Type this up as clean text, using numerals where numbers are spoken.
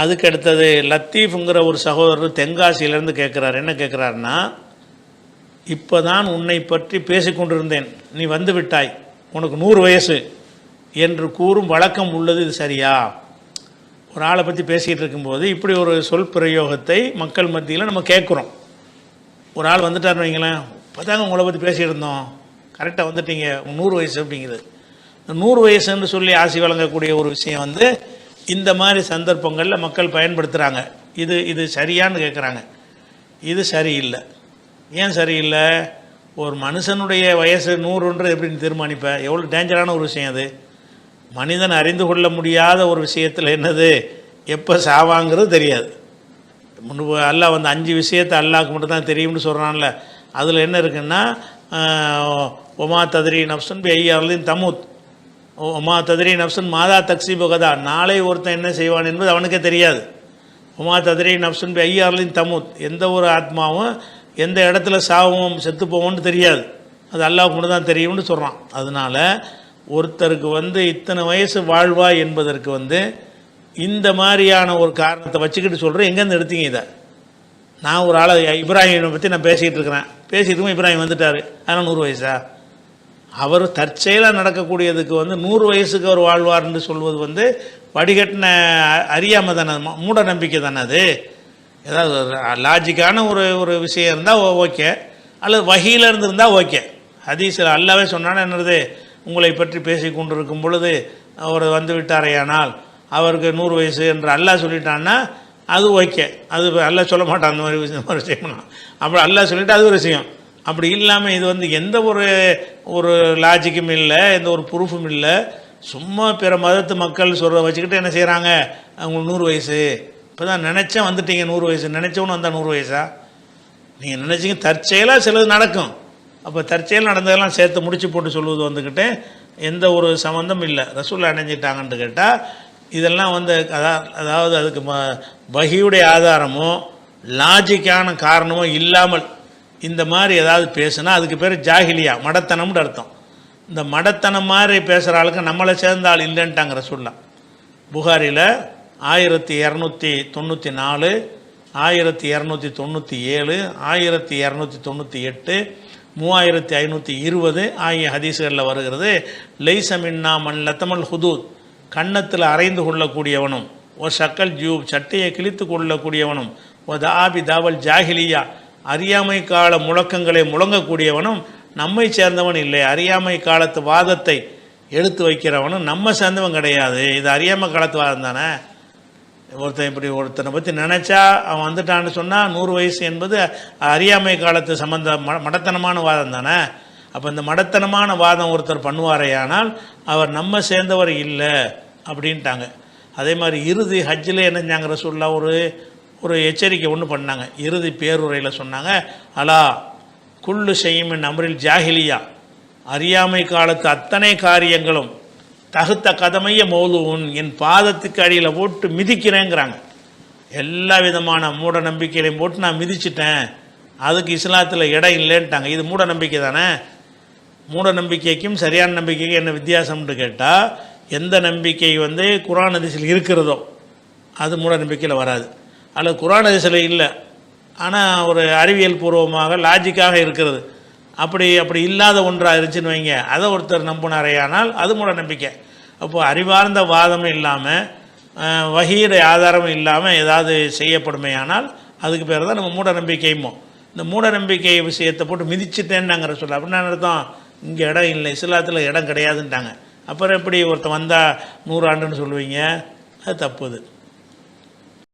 அதுக்கு அடுத்தது லத்தீஃபுங்கிற ஒரு சகோதரர் தென்காசியிலேருந்து கேட்குறார். என்ன கேட்குறாருன்னா, இப்போ தான் உன்னை பற்றி பேசிக்கொண்டிருந்தேன், நீ வந்து விட்டாய், உனக்கு 100 வயசு என்று கூறும் வழக்கம் உள்ளது, இது சரியா? ஒரு ஆளை பற்றி பேசிகிட்டு இருக்கும்போது இப்படி ஒரு சொல் பிரயோகத்தை மக்கள் மத்தியில் நம்ம கேட்குறோம். ஒரு ஆள் வந்துட்டார்னு வைங்களேன், இப்போ தாங்க உங்களை பற்றி பேசிகிட்டு இருந்தோம், கரெக்டாக வந்துட்டீங்க, 100 வயசு அப்படிங்கிறது. 100 வயசுன்னு சொல்லி ஆசி வழங்கக்கூடிய ஒரு விஷயம் வந்து இந்த மாதிரி சந்தர்ப்பங்களில் மக்கள் பயன்படுத்துகிறாங்க. இது சரியான்னு கேட்குறாங்க. இது சரியில்லை. ஏன் சரியில்லை? ஒரு மனுஷனுடைய வயசு 100ன்றது எப்படின்னு தீர்மானிப்ப? எவ்வளோ டேஞ்சரான ஒரு விஷயம் அது. மனிதன் அறிந்து கொள்ள முடியாத ஒரு விஷயத்தில் என்னது எப்போ சாவாங்கிறது தெரியாது. முன்பு அல்லாஹ் வந்து 5 விஷயத்தை அல்லாஹ்க்கு மட்டும் தான் தெரியும்னு சொல்கிறான்ல, அதில் என்ன இருக்குன்னா, ஒமா தத்ரி நஃப்ஸுன் பி ஐயி அர்லின் தமூத், ஒமா தத்ரி நஃப்ஸுன் மாதா தக்ஸிபு கதா, நாளை ஒருத்தன் என்ன செய்வான் என்பது அவனுக்கே தெரியாது. ஒமா தத்ரி நஃப்ஸுன் பி ஐயி அர்லின் தமூத், எந்த ஒரு ஆத்மாவும் எந்த இடத்துல சாவும் செத்து போவோம்னு தெரியாது, அது அல்லாஹ்க்கு மட்டும் தான் தெரியும்னு சொல்கிறான். அதனால் ஒருத்தருக்கு வந்து இத்தனை வயசு வாழ்வா என்பதற்கு வந்து இந்த மாதிரியான ஒரு காரணத்தை வச்சுக்கிட்டு சொல்கிறேன். எங்கேருந்து எடுத்தீங்க இதை? நான் ஒரு ஆளை இப்ராஹிமை பற்றி நான் பேசிகிட்டு இருக்கிறேன், பேசிகிட்டு இப்ராஹிம் வந்துட்டார், அதனால் 100 வயசா? அவர் தற்செயலாக நடக்கக்கூடியதுக்கு வந்து 100 வயசுக்கு அவர் வாழ்வார்னு சொல்வது வந்து வடிகட்டின அறியாமல் தானே, மூட நம்பிக்கை தானே அது. ஏதாவது லாஜிக்கான ஒரு விஷயம் இருந்தால் ஓகே, அல்லது வஹீல இருந்து இருந்தால் ஓகே. ஹதீஸில் அல்லாவே சொன்னான்னு என்னது, உங்களை பற்றி பேசி கொண்டு இருக்கும் பொழுது அவர் வந்து விட்டாரையானால் அவருக்கு 100 வயசு என்று அல்லாஹ் சொல்லிட்டான்னா அது ஓகே. அது அல்லாஹ் சொல்ல மாட்டான் அந்த மாதிரி விஷயம்னா. அப்படி அல்லாஹ் சொல்லிவிட்டு அது ஒரு விஷயம். அப்படி இல்லாமல் இது வந்து எந்த ஒரு லாஜிக்கும் இல்லை, எந்த ஒரு ப்ரூஃபும் இல்லை, சும்மா பிற மதத்து மக்கள் சொல்கிறத வச்சுக்கிட்டு என்ன செய்கிறாங்க, அவங்களுக்கு 100 வயசு, இப்போ தான் நினச்சேன் வந்துட்டீங்க 100 வயசு, நினச்சவனு வந்தால் 100 வயசா? நீங்கள் நினச்சிங்க தற்செயலாக சிலது நடக்கும். அப்போ தற்செயல் நடந்ததெல்லாம் சேர்த்து முடிச்சு போட்டு சொல்லுவது வந்துக்கிட்டு எந்த ஒரு சம்மந்தம் இல்லை. ரசூல் அடைஞ்சிட்டாங்கன்னு கேட்டால் இதெல்லாம் வந்து அதாவது அதுக்கு வஹியுடைய ஆதாரமோ லாஜிக்கான காரணமோ இல்லாமல் இந்த மாதிரி ஏதாவது பேசுனா அதுக்கு பேர் ஜாஹிலியா, மடத்தனம்னு அர்த்தம். இந்த மடத்தனம் மாதிரி பேசுகிற ஆளுக்கு நம்மளை சேர்ந்த ஆள் இல்லைன்ட்டாங்க ரசூல்லா. புகாரியில் 1294, 1297, 1298, 3520 ஆகிய ஹதீஸ்களில் வருகிறது. லைசமின்னா மன் லத்தமல் ஹுதூத், கன்னத்தில் அரைந்து கொள்ளக்கூடியவனும், ஒரு ஷக்கல் ஜூப், சட்டையை கிழித்து கொள்ளக்கூடியவனும், ஒரு தாபி தாவல் ஜாஹிலியா, அறியாமை கால முழக்கங்களை முழங்கக்கூடியவனும் நம்மை சேர்ந்தவன் இல்லை. அறியாமை காலத்து வாதத்தை எடுத்து வைக்கிறவனும் நம்ம சேர்ந்தவன் கிடையாது. இது அறியாமை காலத்து வாதம் தானே. ஒருத்தனை பற்றி நினச்சா அவன் வந்துட்டான்னு சொன்னால் 100 வயசு என்பது அறியாமை காலத்து சம்பந்த மடத்தனமான வாதம் தானே. அப்போ இந்த மடத்தனமான வாதம் ஒருத்தர் பண்ணுவாரையானால் அவர் நம்ம சேர்ந்தவர் இல்லை அப்படின்ட்டாங்க. அதே மாதிரி இறுதி ஹஜ்ஜில் என்னஞ்சாங்க ரசூலுல்லாஹ் ஒரு எச்சரிக்கை ஒன்று பண்ணாங்க. இறுதி பேருரையில் சொன்னாங்க, அலா குல்லு ஷைஇன் அம்ரில் ஜாஹிலியா, அறியாமை காலத்து அத்தனை காரியங்களும் தகுத்த கதமைய மௌலூன், என் பாதத்துக்கு அடியில் போட்டு மிதிக்கிறேங்கிறாங்க. எல்லா விதமான மூட நம்பிக்கையிலையும் போட்டு நான் மிதிச்சிட்டேன், அதுக்கு இஸ்லாத்தில் இடம் இல்லைன்ட்டாங்க. இது மூட நம்பிக்கை தானே. மூட நம்பிக்கைக்கும் சரியான நம்பிக்கைக்கும் என்ன வித்தியாசம்னு கேட்டால், எந்த நம்பிக்கை வந்து குர்ஆன் ஹதீஸில் இருக்கிறதோ அது மூட நம்பிக்கையில் வராது. அல்லது குர்ஆன் ஹதீஸில் இல்லை ஆனால் ஒரு அறிவியல் பூர்வமாக லாஜிக்காக இருக்கிறது, அப்படி இல்லாத ஒன்றாக இருந்துச்சுன்னு வைங்க, அதை ஒருத்தர் நம்பினாரையானால் அது மூட நம்பிக்கை. அப்போது அறிவார்ந்த வாதமும் இல்லாமல் வஹீர ஆதாரமும் இல்லாமல் ஏதாவது செய்யப்படுமையானால் அதுக்கு பேர் தான் நம்ம மூட நம்பிக்கைமோ. இந்த மூட நம்பிக்கை விஷயத்தை போட்டு மிதிச்சுட்டேன்னு நாங்கள் சொல்ல, அப்படின்னா அர்த்தம் இங்கே இடம் இல்லை, இஸ்லாத்தில் இடம் கிடையாதுன்ட்டாங்க. அப்புறம் எப்படி ஒருத்தன் வந்தால் 100 ஆண்டுன்னு சொல்லுவீங்க? அது தப்புது.